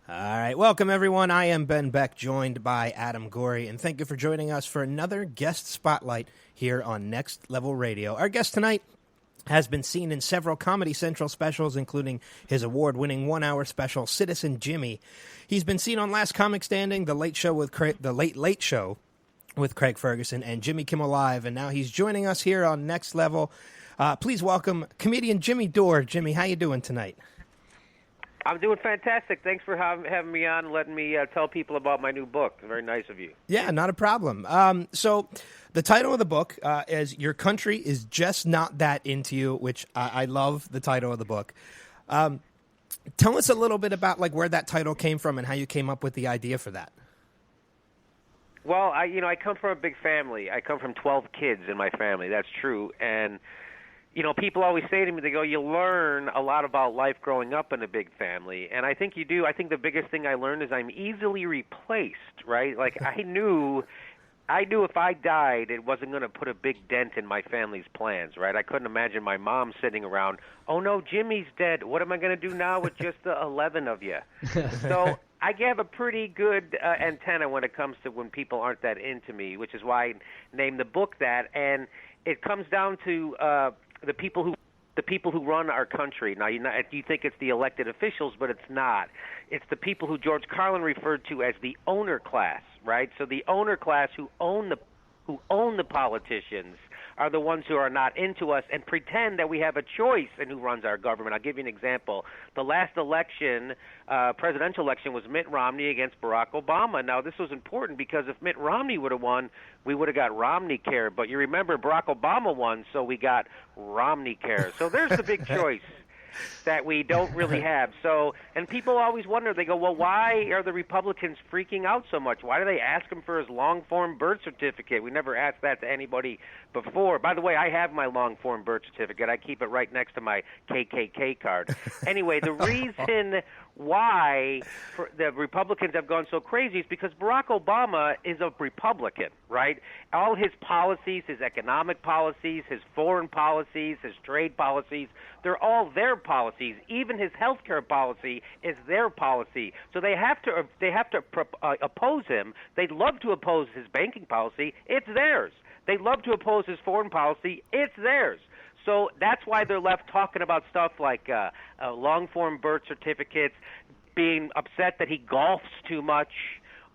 All right, welcome everyone. I am Ben Beck, joined by Adam Gorey, and thank you for joining us for another guest spotlight here on Next Level Radio. Our guest tonight has been seen in several Comedy Central specials, including his award-winning one-hour special, Citizen Jimmy. He's been seen on Last Comic Standing, The Late Late Show with Craig Ferguson, and Jimmy Kimmel Live, and now he's joining us here on Next Level. Please welcome comedian Jimmy Dore. Jimmy, how you doing tonight? I'm doing fantastic. Thanks for having me on and letting me tell people about my new book. Very nice of you. Yeah, not a problem. So the title of the book is Your Country is Just Not That Into You, which I love the title of the book. Tell us a little bit about like where that title came from and how you came up with the idea for that. Well, I come from a big family. I come from 12 kids in my family. That's true. And people always say to me, they go, you learn a lot about life growing up in a big family. And I think you do. I think the biggest thing I learned is I'm easily replaced, right? Like I knew if I died, it wasn't going to put a big dent in my family's plans, right? I couldn't imagine my mom sitting around, oh, no, Jimmy's dead. What am I going to do now with just the 11 of you? So I have a pretty good antenna when it comes to when people aren't that into me, which is why I named the book that. And it comes down to the people who run our country. Now, you think it's the elected officials, but it's not. It's the people who George Carlin referred to as the owner class, right? So the owner class who own the politicians are the ones who are not into us and pretend that we have a choice in who runs our government. I'll give you an example. The last election, presidential election, was Mitt Romney against Barack Obama. Now, this was important because if Mitt Romney would have won, we would have got Romney Care. But you remember Barack Obama won, so we got Romney Care. So there's the big choice that we don't really have. So, and people always wonder, they go, well, why are the Republicans freaking out so much? Why do they ask him for his long-form birth certificate? We never asked that to anybody before. By the way, I have my long-form birth certificate. I keep it right next to my KKK card. Anyway, the reason why the Republicans have gone so crazy is because Barack Obama is a Republican, right? All his policies, his economic policies, his foreign policies, his trade policies, they're all their policies. Even his health care policy is their policy. So they have to oppose him. They'd love to oppose his banking policy. It's theirs. They'd love to oppose his foreign policy. It's theirs. So that's why they're left talking about stuff like long-form birth certificates, being upset that he golfs too much,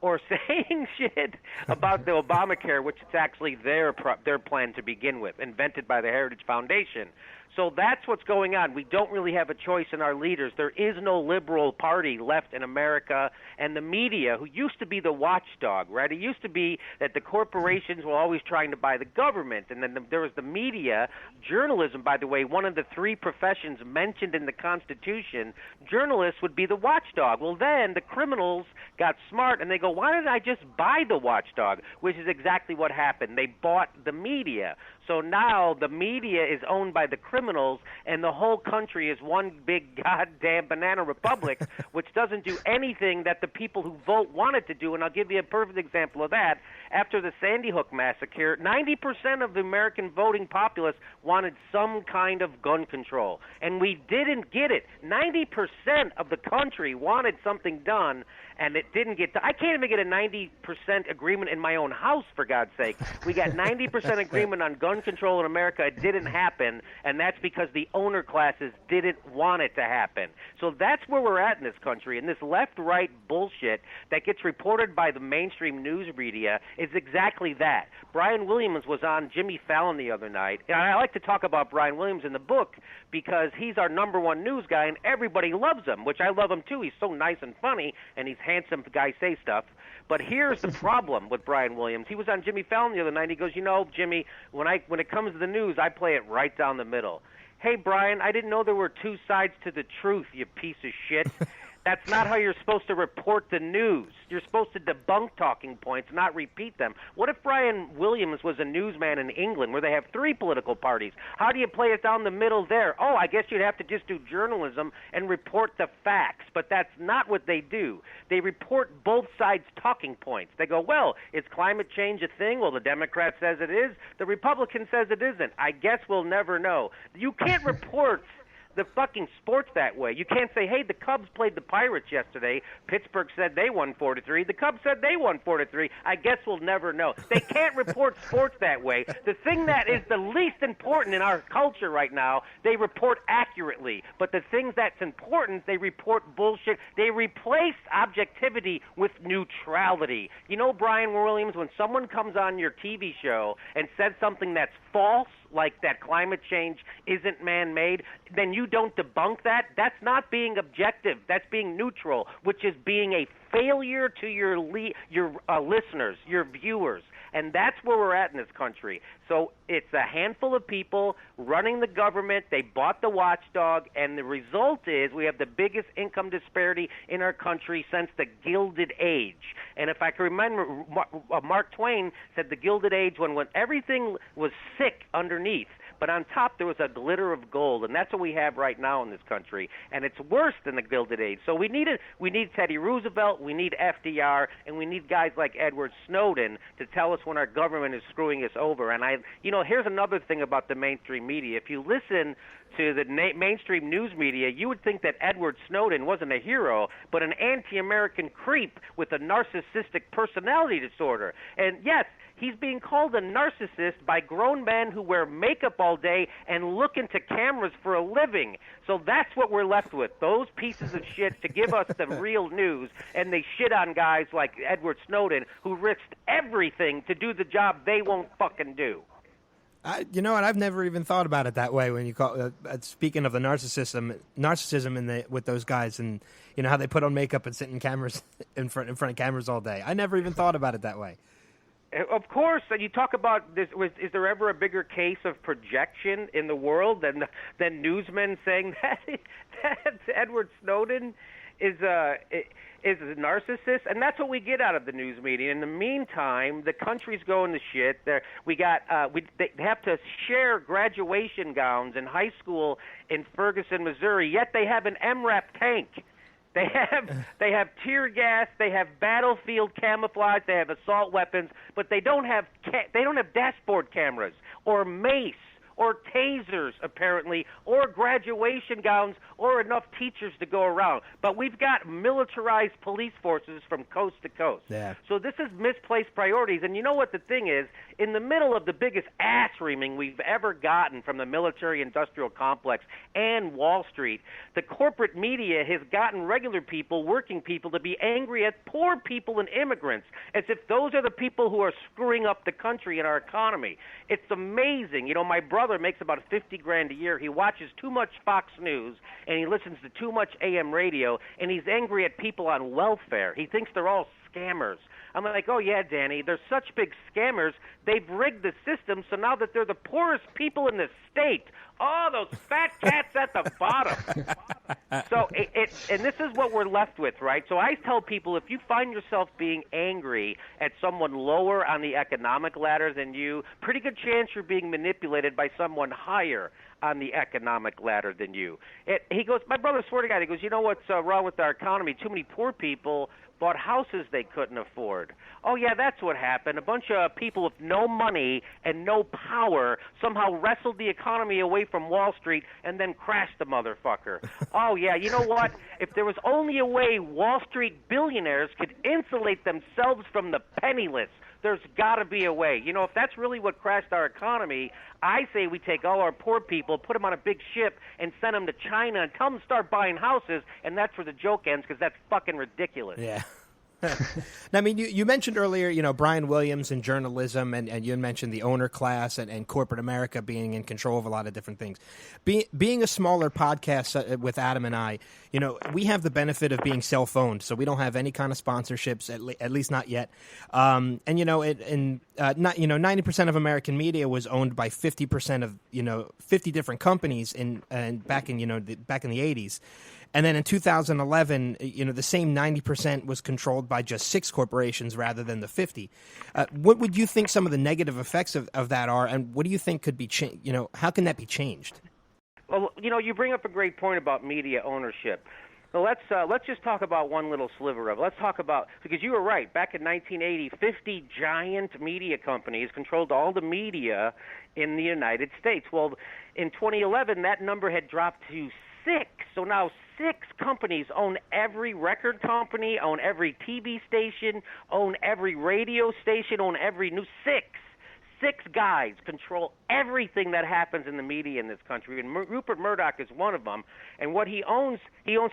or saying shit about the Obamacare, which is actually their plan to begin with, invented by the Heritage Foundation. So that's what's going on. We don't really have a choice in our leaders. There is no liberal party left in America, and the media, who used to be the watchdog, right? It used to be that the corporations were always trying to buy the government, and then there was the media. Journalism, by the way, one of the three professions mentioned in the Constitution, journalists would be the watchdog. Well, then the criminals got smart, and they go, why didn't I just buy the watchdog? Which is exactly what happened. They bought the media. So now the media is owned by the criminals, and the whole country is one big goddamn banana republic, which doesn't do anything that the people who vote wanted to do. And I'll give you a perfect example of that. After the Sandy Hook massacre, 90% of the American voting populace wanted some kind of gun control, and we didn't get it. 90% of the country wanted something done, and it didn't get done. I can't even get a 90% agreement in my own house, for God's sake. We got 90% agreement on gun control in America. It didn't happen, and that's because the owner classes didn't want it to happen. So that's where we're at in this country, and this left-right bullshit that gets reported by the mainstream news media is exactly that. Brian Williams was on Jimmy Fallon the other night, and I like to talk about Brian Williams in the book because he's our number one news guy, and everybody loves him, which I love him too. He's so nice and funny, and he's handsome guy say stuff. But here's the problem with Brian Williams. He was on Jimmy Fallon the other night. He goes, Jimmy, when it comes to the news, I play it right down the middle. Hey, Brian, I didn't know there were two sides to the truth, you piece of shit. That's not how you're supposed to report the news. You're supposed to debunk talking points, not repeat them. What if Brian Williams was a newsman in England where they have three political parties? How do you play it down the middle there? Oh, I guess you'd have to just do journalism and report the facts. But that's not what they do. They report both sides' talking points. They go, well, is climate change a thing? Well, the Democrat says it is. The Republican says it isn't. I guess we'll never know. You can't report the fucking sport's that way. You can't say, hey, the Cubs played the Pirates yesterday. Pittsburgh said they won 4-3. The Cubs said they won 4-3. I guess we'll never know. They can't report sports that way. The thing that is the least important in our culture right now, they report accurately. But the things that's important, they report bullshit. They replace objectivity with neutrality. You know, Brian Williams, when someone comes on your TV show and says something that's false, like that climate change isn't man-made, then you don't debunk that. That's not being objective. That's being neutral, which is being a failure to your listeners, your viewers. And that's where we're at in this country. So it's a handful of people running the government. They bought the watchdog, and the result is we have the biggest income disparity in our country since the Gilded Age. And if I can remember, Mark Twain said the Gilded Age when everything was sick underneath, but on top there was a glitter of gold, and that's what we have right now in this country, and it's worse than the Gilded Age. So we need Teddy Roosevelt, we need FDR, and we need guys like Edward Snowden to tell us when our government is screwing us over. And here's another thing about the mainstream media. If you listen to the mainstream news media, you would think that Edward Snowden wasn't a hero, but an anti-American creep with a narcissistic personality disorder. And yes, he's being called a narcissist by grown men who wear makeup all day and look into cameras for a living. So that's what we're left with, those pieces of shit to give us the real news, and they shit on guys like Edward Snowden who risked everything to do the job they won't fucking do. You know what? I've never even thought about it that way. When you call speaking of the narcissism with those guys, and you know how they put on makeup and sit in cameras in front of cameras all day. I never even thought about it that way. Of course, and you talk about this. Is there ever a bigger case of projection in the world than newsmen saying that Edward Snowden is a narcissist? And that's what we get out of the news media. In the meantime, the country's going to shit. They have to share graduation gowns in high school in Ferguson, Missouri. Yet they have an MRAP tank. They have tear gas, they have battlefield camouflage, they have assault weapons, but they don't have dashboard cameras or mace or tasers, apparently, or graduation gowns, or enough teachers to go around. But we've got militarized police forces from coast to coast. Yeah. So this is misplaced priorities. And you know what the thing is? In the middle of the biggest ass-reaming we've ever gotten from the military-industrial complex and Wall Street, the corporate media has gotten regular people, working people, to be angry at poor people and immigrants, as if those are the people who are screwing up the country and our economy. It's amazing. You know, my brother makes about $50,000 a year. He watches too much Fox News, and he listens to too much AM radio, and he's angry at people on welfare. He thinks they're all scammers. I'm like, oh, yeah, Danny, they're such big scammers, they've rigged the system so now that they're the poorest people in the state. Oh, those fat cats at the bottom. So, and this is what we're left with, right? So I tell people, if you find yourself being angry at someone lower on the economic ladder than you, pretty good chance you're being manipulated by someone higher on the economic ladder than you. He goes, my brother, swear to God, he goes, you know what's wrong with our economy? Too many poor people bought houses they couldn't afford. Oh, yeah, that's what happened. A bunch of people with no money and no power somehow wrestled the economy away from Wall Street and then crashed the motherfucker. Oh, yeah, you know what? If there was only a way Wall Street billionaires could insulate themselves from the penniless, there's got to be a way. You know, if that's really what crashed our economy, I say we take all our poor people, put them on a big ship, and send them to China and tell them to start buying houses, and that's where the joke ends, because that's fucking ridiculous. Yeah. Now, I mean, you mentioned earlier, you know, Brian Williams and journalism, and you mentioned the owner class and corporate America being in control of a lot of different things. Being a smaller podcast with Adam and I, you know, we have the benefit of being self-owned, so we don't have any kind of sponsorships, at least not yet. And you know, 90% of American media was owned by 50% of 50 different companies back in the 80s. And then in 2011, you know, the same 90% was controlled by just 6 corporations rather than the 50. What would you think some of the negative effects of that are, and what do you think could be how can that be changed? Well, you know, you bring up a great point about media ownership. Well, let's just talk about one little sliver of it. Let's talk about, because you were right, back in 1980, 50 giant media companies controlled all the media in the United States. Well, in 2011, that number had dropped to six. So now 6 companies own every record company, own every TV station, own every radio station, own every news. 6 guys control everything that happens in the media in this country, and Rupert Murdoch is one of them. And what he owns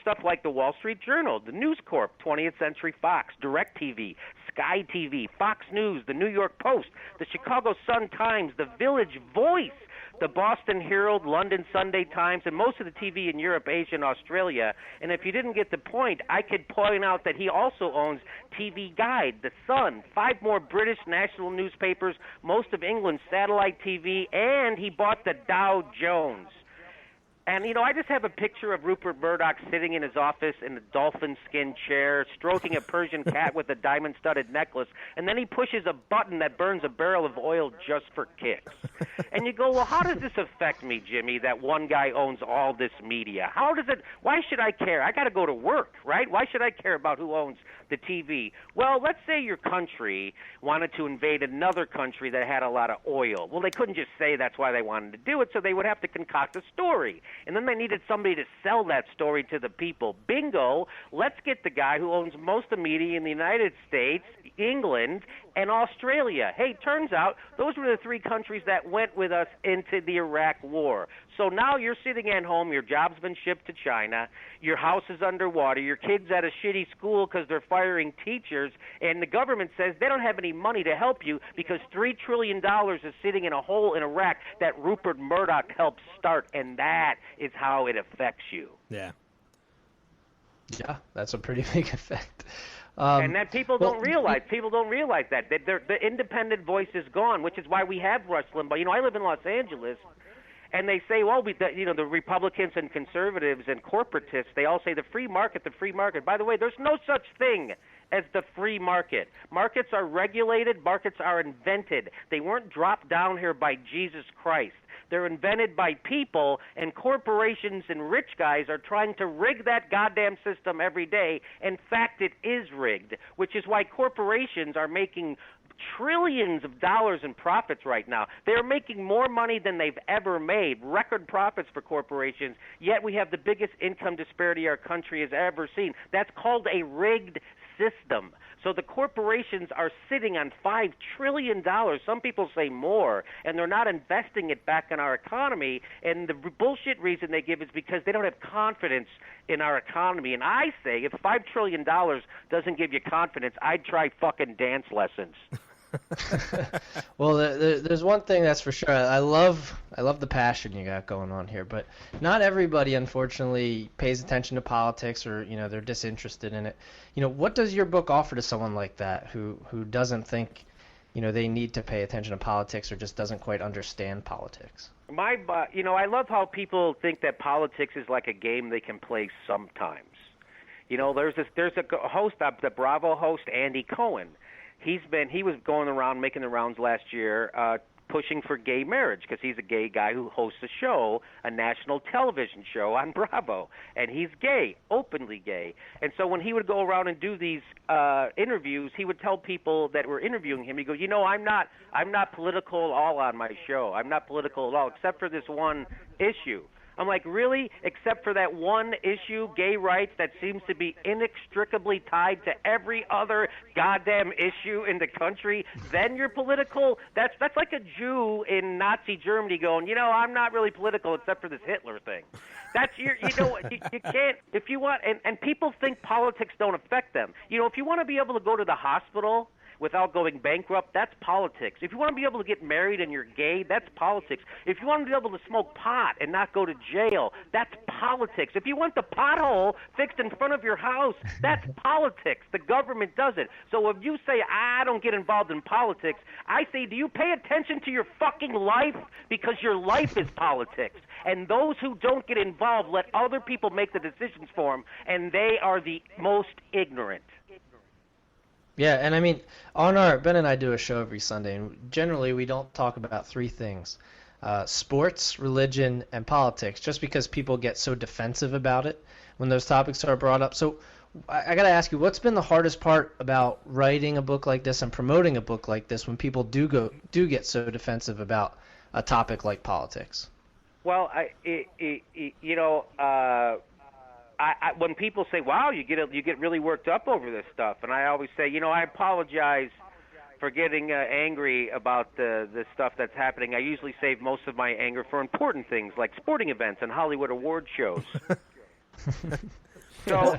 stuff like the Wall Street Journal, the News Corp, 20th Century Fox, DirecTV, Sky TV, Fox News, the New York Post, the Chicago Sun-Times, the Village Voice, the Boston Herald, London Sunday Times, and most of the TV in Europe, Asia, and Australia. And if you didn't get the point, I could point out that he also owns TV Guide, The Sun, 5 more British national newspapers, most of England's satellite TV, and he bought the Dow Jones. And, I just have a picture of Rupert Murdoch sitting in his office in a dolphin skin chair, stroking a Persian cat with a diamond-studded necklace, and then he pushes a button that burns a barrel of oil just for kicks. And you go, well, how does this affect me, Jimmy, that one guy owns all this media? Why should I care? I got to go to work, right? Why should I care about who owns the TV? Well, let's say your country wanted to invade another country that had a lot of oil. Well, they couldn't just say that's why they wanted to do it, so they would have to concoct a story. And then they needed somebody to sell that story to the people. Bingo, let's get the guy who owns most of the media in the United States, England, and Australia. Hey, turns out those were the 3 countries that went with us into the Iraq War. So now you're sitting at home, your job's been shipped to China, your house is underwater, your kid's at a shitty school because they're firing teachers, and the government says they don't have any money to help you because $3 trillion is sitting in a hole in Iraq that Rupert Murdoch helped start, and that is how it affects you. Yeah. Yeah, that's a pretty big effect. And that people don't realize. People don't realize that. The independent voice is gone, which is why we have Rush Limbaugh. I live in Los Angeles, and they say, well, the Republicans and conservatives and corporatists, they all say the free market, the free market. By the way, there's no such thing as the free market. Markets are regulated. Markets are invented. They weren't dropped down here by Jesus Christ. They're invented by people, and corporations and rich guys are trying to rig that goddamn system every day. In fact, it is rigged, which is why corporations are making trillions of dollars in profits right now. They're making more money than they've ever made, record profits for corporations, yet we have the biggest income disparity our country has ever seen. That's called a rigged system. So the corporations are sitting on $5 trillion, some people say more, and they're not investing it back in our economy. And the bullshit reason they give is because they don't have confidence in our economy. And I say if $5 trillion doesn't give you confidence, I'd try fucking dance lessons. Well, there's one thing that's for sure. I love the passion you got going on here, but not everybody, unfortunately, pays attention to politics, or they're disinterested in it. What does your book offer to someone like that who doesn't think they need to pay attention to politics, or just doesn't quite understand politics? I love how people think that politics is like a game they can play sometimes. There's a host, the Bravo host, Andy Cohen. He was going around making the rounds last year, pushing for gay marriage because he's a gay guy who hosts a show, a national television show on Bravo, and he's gay, openly gay. And so when he would go around and do these interviews, he would tell people that were interviewing him, he'd go, I'm not political at all on my show. I'm not political at all, except for this one issue. I'm like, really? Except for that one issue, gay rights, that seems to be inextricably tied to every other goddamn issue in the country, then you're political? That's like a Jew in Nazi Germany going, I'm not really political except for this Hitler thing. That's you can't, if you want, and people think politics don't affect them. If you want to be able to go to the hospital without going bankrupt, that's politics. If you want to be able to get married and you're gay, that's politics. If you want to be able to smoke pot and not go to jail, that's politics. If you want the pothole fixed in front of your house, that's politics. The government does it. So if you say, I don't get involved in politics, I say, do you pay attention to your fucking life? Because your life is politics. And those who don't get involved let other people make the decisions for them, and they are the most ignorant. Yeah, and I mean, Ben and I do a show every Sunday, and generally we don't talk about 3 things: sports, religion, and politics, just because people get so defensive about it when those topics are brought up. So I got to ask you, what's been the hardest part about writing a book like this and promoting a book like this when people do get so defensive about a topic like politics? Well, when people say, "Wow, you get really worked up over this stuff," and I always say, I apologize for getting angry about the stuff that's happening. I usually save most of my anger for important things like sporting events and Hollywood award shows. So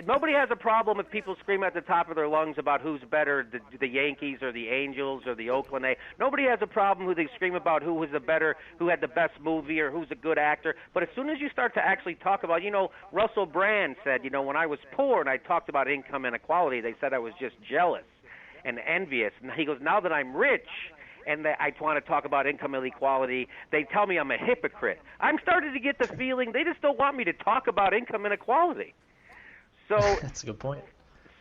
nobody has a problem if people scream at the top of their lungs about who's better, the Yankees or the Angels or the Oakland A. Nobody has a problem who they scream about who had the best movie or who's a good actor. But as soon as you start to actually talk about, Russell Brand said, when I was poor and I talked about income inequality, they said I was just jealous and envious. And he goes, now that I'm rich and that I want to talk about income inequality, they tell me I'm a hypocrite. I'm starting to get the feeling they just don't want me to talk about income inequality. So that's a good point.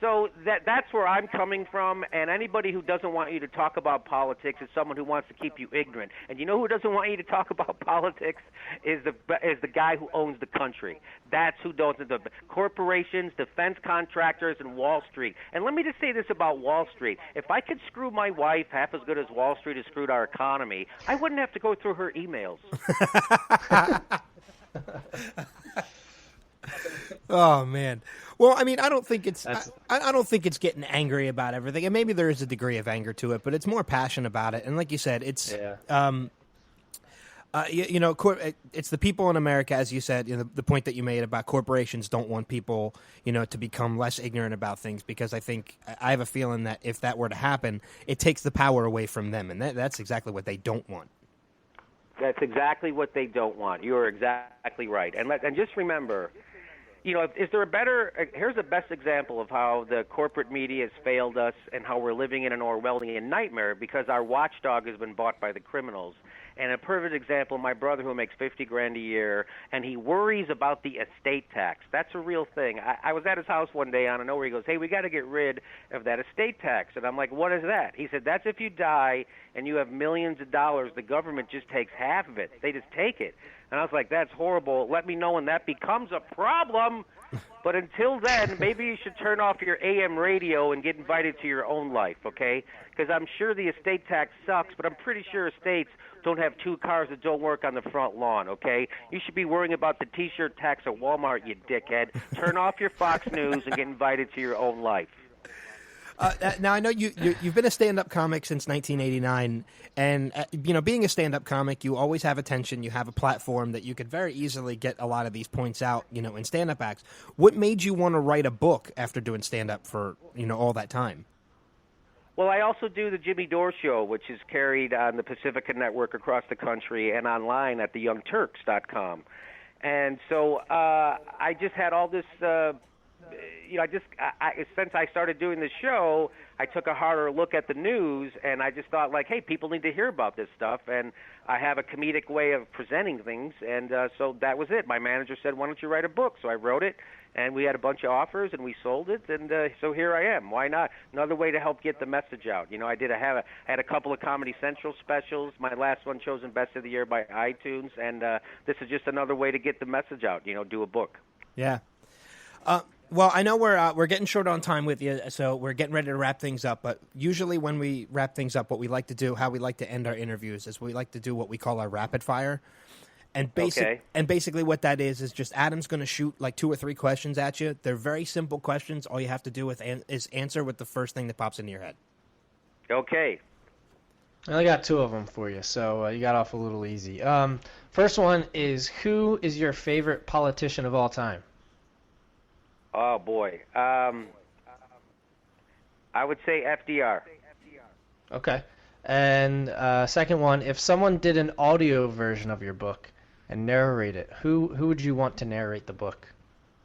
So that's where I'm coming from, and anybody who doesn't want you to talk about politics is someone who wants to keep you ignorant. And you know who doesn't want you to talk about politics is the guy who owns the country. That's who doesn't. The corporations, defense contractors, and Wall Street. And let me just say this about Wall Street. If I could screw my wife half as good as Wall Street has screwed our economy, I wouldn't have to go through her emails. Oh man. Well, I mean, I don't think it's I don't think it's getting angry about everything, and maybe there is a degree of anger to it, but it's more passion about it. And like you said, it's it's the people in America, as you said. The point that you made about corporations don't want people, to become less ignorant about things, because I have a feeling that if that were to happen, it takes the power away from them, and that's exactly what they don't want. That's exactly what they don't want. You are exactly right. And just remember, is there a better? Here's the best example of how the corporate media has failed us and how we're living in an Orwellian nightmare because our watchdog has been bought by the criminals. And a perfect example, my brother who makes $50,000 a year, and he worries about the estate tax. That's a real thing. I was at his house one day out of nowhere. He goes, "Hey, we got to get rid of that estate tax." And I'm like, "What is that?" He said, "That's if you die and you have millions of dollars, the government just takes half of it. They just take it." And I was like, "That's horrible. Let me know when that becomes a problem." But until then, maybe you should turn off your AM radio and get invited to your own life, okay? Because I'm sure the estate tax sucks, but I'm pretty sure estates don't have two cars that don't work on the front lawn, okay? You should be worrying about the T-shirt tax at Walmart, you dickhead. Turn off your Fox News and get invited to your own life. Now, I know you've been a stand-up comic since 1989, and being a stand-up comic, you always have attention. You have a platform that you could very easily get a lot of these points out, in stand-up acts. What made you want to write a book after doing stand-up for all that time? Well, I also do the Jimmy Dore show, which is carried on the Pacifica Network across the country and online at theyoungturks.com. And so I just had all this. Since I started doing the show, I took a harder look at the news, and I just thought, hey, people need to hear about this stuff, and I have a comedic way of presenting things, and so that was it. My manager said, "Why don't you write a book?" So I wrote it, and we had a bunch of offers, and we sold it, and so here I am. Why not? Another way to help get the message out. I had a couple of Comedy Central specials. My last one chosen Best of the Year by iTunes, and this is just another way to get the message out. Do a book. Yeah. Well, I know we're getting short on time with you, so we're getting ready to wrap things up. But usually when we wrap things up, what we like to do, how we like to end our interviews, is we like to do what we call our rapid fire. And basically what that is just Adam's going to shoot 2 or 3 questions at you. They're very simple questions. All you have to do is answer with the first thing that pops into your head. Okay. I only got 2 of them for you, so you got off a little easy. First one is, who is your favorite politician of all time? Oh, boy. I would say FDR. Okay. And second one, if someone did an audio version of your book and narrate it, who would you want to narrate the book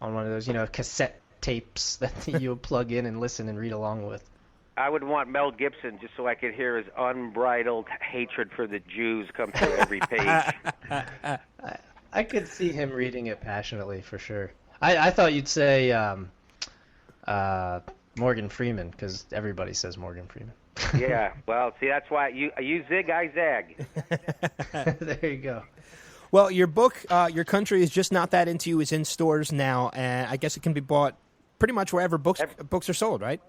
on one of those, cassette tapes that you plug in and listen and read along with? I would want Mel Gibson just so I could hear his unbridled hatred for the Jews come through every page. I could see him reading it passionately for sure. I thought you'd say Morgan Freeman, because everybody says Morgan Freeman. Yeah, well, see, that's why you zig, I zag. There you go. Well, your book, Your Country Is Just Not That Into You, is in stores now, and I guess it can be bought pretty much wherever books are sold, right?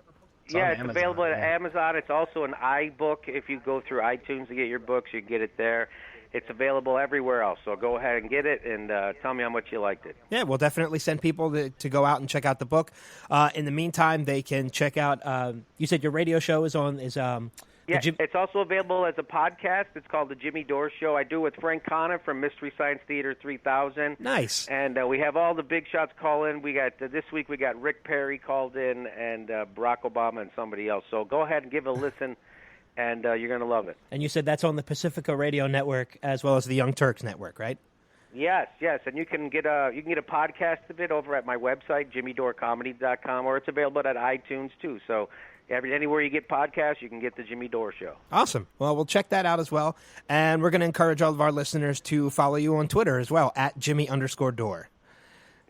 It's available at Amazon. It's also an iBook. If you go through iTunes to get your books, you can get it there. It's available everywhere else. So go ahead and get it and tell me how much you liked it. Yeah, we'll definitely send people to go out and check out the book. In the meantime, they can check out. You said your radio show is on Yeah, it's also available as a podcast. It's called The Jimmy Dore Show. I do it with Frank Connor from Mystery Science Theater 3000. Nice. And we have all the big shots call in. We got this week we got Rick Perry called in and Barack Obama and somebody else. So go ahead and give it a listen, and you're going to love it. And you said that's on the Pacifica Radio Network as well as the Young Turks Network, right? Yes, and you can get a podcast of it over at my website, jimmydorcomedy.com, or it's available at iTunes too. So anywhere you get podcasts, you can get the Jimmy Dore Show. Awesome. Well, we'll check that out as well. And we're going to encourage all of our listeners to follow you on Twitter as well, at Jimmy_Dore.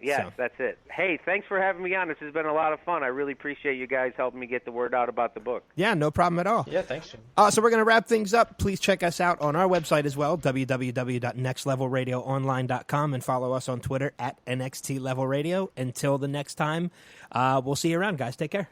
Yes, that's it. Hey, thanks for having me on. This has been a lot of fun. I really appreciate you guys helping me get the word out about the book. Yeah, no problem at all. Yeah, thanks, Jim. So we're going to wrap things up. Please check us out on our website as well, www.nextlevelradioonline.com, and follow us on Twitter at NXT Level Radio. Until the next time, we'll see you around, guys. Take care.